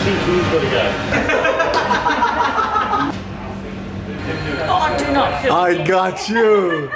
think who's got to go? Oh, I do not feel I got you.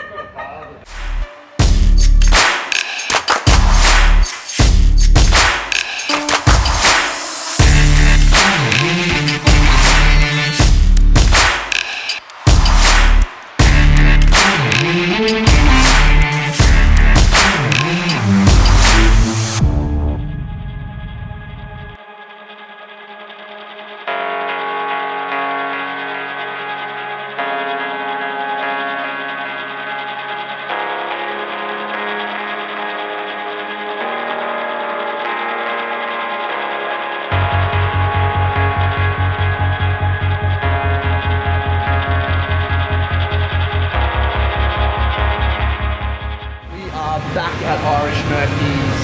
Back at Irish Murphy's.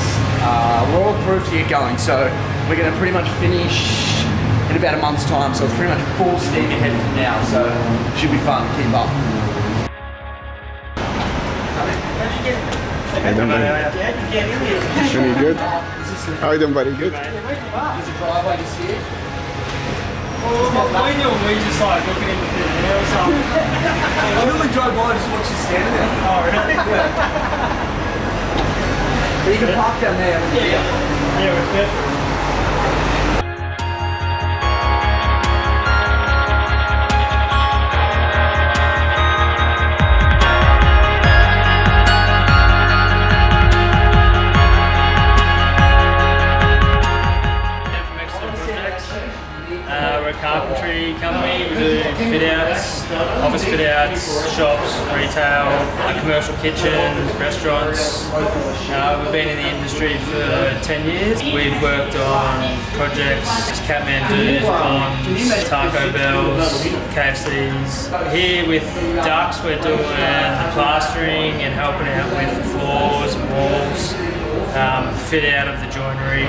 We're all approved to get going, so we're going to pretty much finish in about a month's time, so it's pretty much full steam ahead from now, so should be fun to keep up. How you doing, buddy? Really good? How you doing, buddy? Good? There's a driveway just here. We just like looking in the air or something. I literally drove by and just watched you standing there. Oh, really? Yeah. But you can park down there. Yeah, we're fit. We're a carpentry company. We do fit outs, office fit outs, shops, retail, commercial kitchens, restaurants. We've been in the industry for 10 years. We've worked on projects, Catmandu's, Bonds, Taco Bells, KFCs. Here with Ducks, we're doing the plastering and helping out with the floors and walls, fit out of the joinery.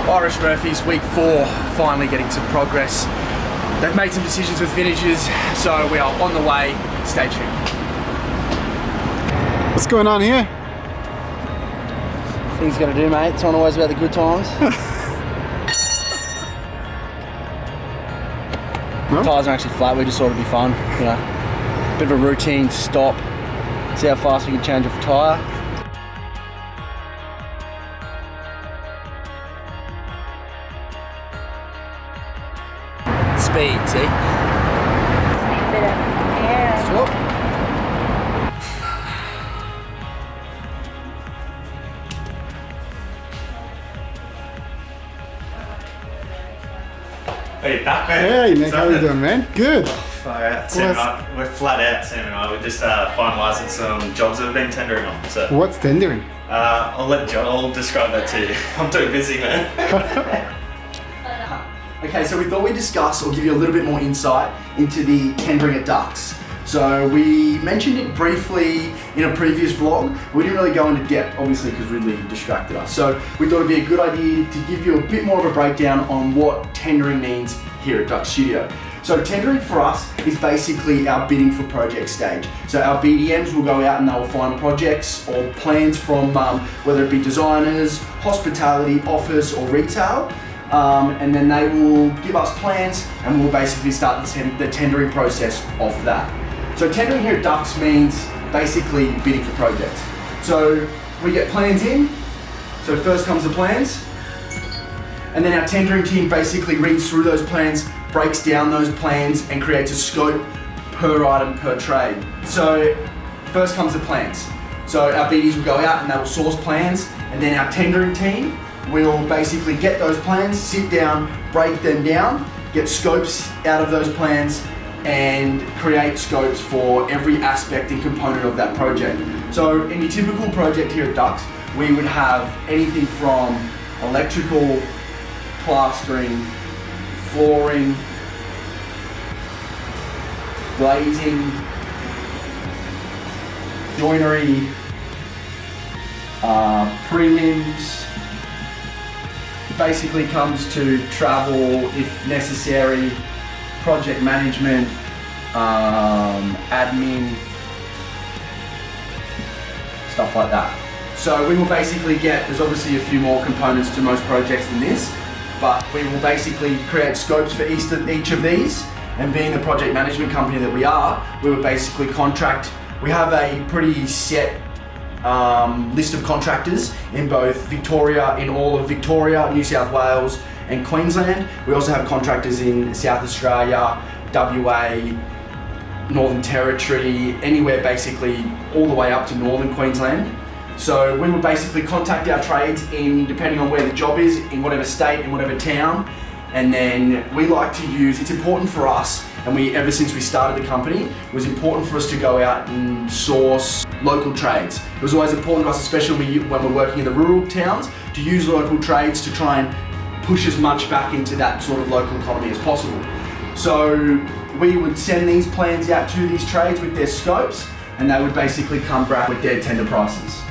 Irish Murphy's week 4, finally getting some progress. They've made some decisions with vintages, so we are on the way. Stay tuned. What's going on here? Things gotta do, mate. It's not always about the good times. No? Tyres are actually flat. We just thought it'd be fun, you know. Bit of a routine stop. See how fast we can change off a tyre. Speed, see? Stop. Hey, back, man. Hey, Nick, how you doing, man? Good. Sam and I, we're flat out, Sam and I. We're just finalising some jobs that we've been tendering on. So What's tendering? I'll let Joel describe that to you. I'm too busy, man. Okay, so we thought we'd discuss or give you a little bit more insight into the tendering at Ducks. So we mentioned it briefly in a previous vlog. We didn't really go into depth, obviously, because Ridley distracted us. So we thought it'd be a good idea to give you a bit more of a breakdown on what tendering means here at Ducks Studio. So tendering for us is basically our bidding for project stage. So our BDMs will go out and they'll find projects or plans from whether it be designers, hospitality, office or retail. And then they will give us plans and we'll basically start the tendering process off that. So tendering here at Ducks means basically bidding for projects. So we get plans in, so first comes the plans, and then our tendering team basically reads through those plans, breaks down those plans and creates a scope per item per trade. So first comes the plans. So our BDs will go out and they will source plans, and then our tendering team will basically get those plans, sit down, break them down, get scopes out of those plans, and create scopes for every aspect and component of that project. So in your typical project here at Ducks, we would have anything from electrical, plastering, flooring, glazing, joinery, prelims. Basically comes to travel if necessary, project management, admin, stuff like that. So we will basically there's obviously a few more components to most projects than this, but we will basically create scopes for each of these, and being the project management company that we are, we would basically we have a pretty set list of contractors in all of Victoria, New South Wales and Queensland. We also have contractors in South Australia, WA, Northern Territory, anywhere basically all the way up to Northern Queensland. So we will basically contact our trades depending on where the job is, in whatever state, in whatever town. And then we like to it's important for us, and ever since we started the company, it was important for us to go out and source local trades. It was always important to us, especially when we're working in the rural towns, to use local trades to try and push as much back into that sort of local economy as possible. So we would send these plans out to these trades with their scopes, and they would basically come back with their tender prices.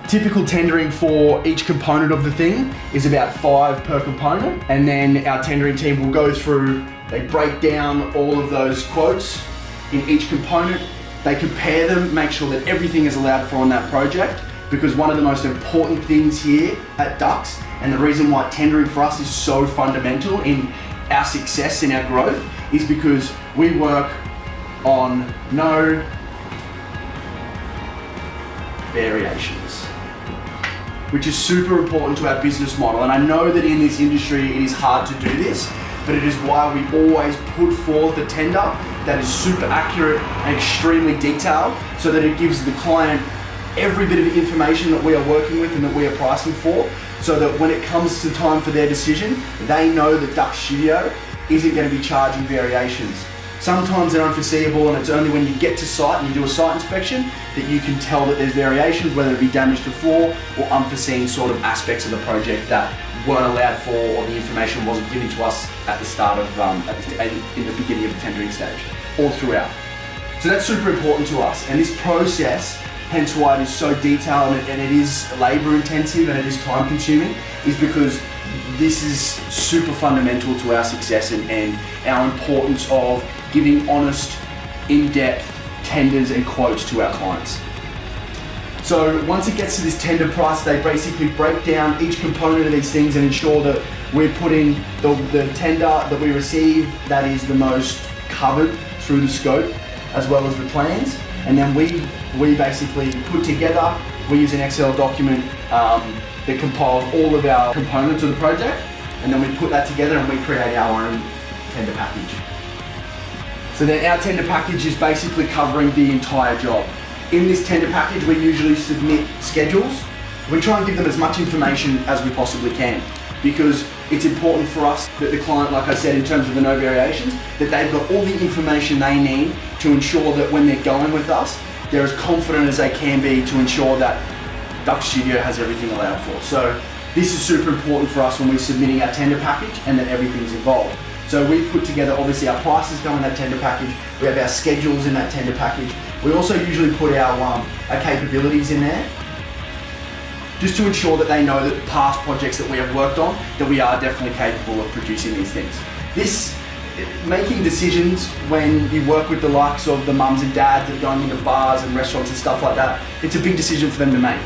Typical tendering for each component of the thing is about 5 per component, and then our tendering team will go through, they break down all of those quotes in each component, they compare them, make sure that everything is allowed for on that project, because one of the most important things here at Ducks, and the reason why tendering for us is so fundamental in our success and our growth, is because we work on no variations, which is super important to our business model. And I know that in this industry it is hard to do this, but it is why we always put forth a tender that is super accurate and extremely detailed, so that it gives the client every bit of information that we are working with and that we are pricing for, so that when it comes to time for their decision, they know that Duck Studio isn't going to be charging variations. Sometimes they're unforeseeable, and it's only when you get to site and you do a site inspection that you can tell that there's variations, whether it be damage to floor or unforeseen sort of aspects of the project that weren't allowed for, or the information wasn't given to us at the start of, in the beginning of the tendering stage, or throughout. So that's super important to us, and this process, hence why it is so detailed and it is labor intensive and it is time consuming, is because this is super fundamental to our success and our importance of giving honest, in-depth tenders and quotes to our clients. So once it gets to this tender price, they basically break down each component of these things and ensure that we're putting the tender that we receive that is the most covered through the scope, as well as the plans. And then we basically put together, we use an Excel document that compiles all of our components of the project, and then we put that together and we create our own tender package. So then our tender package is basically covering the entire job. In this tender package, we usually submit schedules. We try and give them as much information as we possibly can, because it's important for us that the client, like I said, in terms of the no variations, that they've got all the information they need to ensure that when they're going with us, they're as confident as they can be to ensure that Duck Studio has everything allowed for. So this is super important for us when we're submitting our tender package, and that everything's involved. So we put together, obviously our prices go in that tender package, we have our schedules in that tender package. We also usually put our capabilities in there, just to ensure that they know that past projects that we have worked on, that we are definitely capable of producing these things. Making decisions when you work with the likes of the mums and dads that are going into bars and restaurants and stuff like that, it's a big decision for them to make.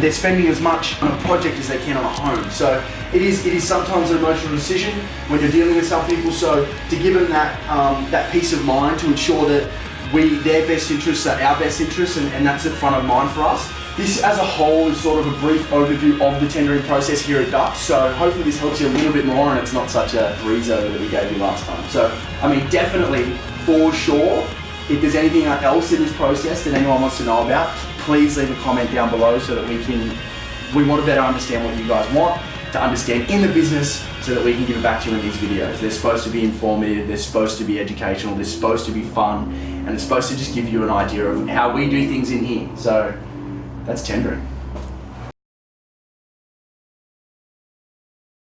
They're spending as much on a project as they can on a home. So it is sometimes an emotional decision when you're dealing with some people. So to give them that peace of mind, to ensure that their best interests are our best interests, and that's at front of mind for us. This as a whole is sort of a brief overview of the tendering process here at Ducks. So hopefully this helps you a little bit more, and it's not such a breeze over that we gave you last time. So, I mean, definitely, for sure, if there's anything else in this process that anyone wants to know about, please leave a comment down below so that we want to better understand what you guys want. to understand in the business so that we can give it back to you in these videos. They're supposed to be informative, they're supposed to be educational, they're supposed to be fun, and it's supposed to just give you an idea of how we do things in here. So that's tendering.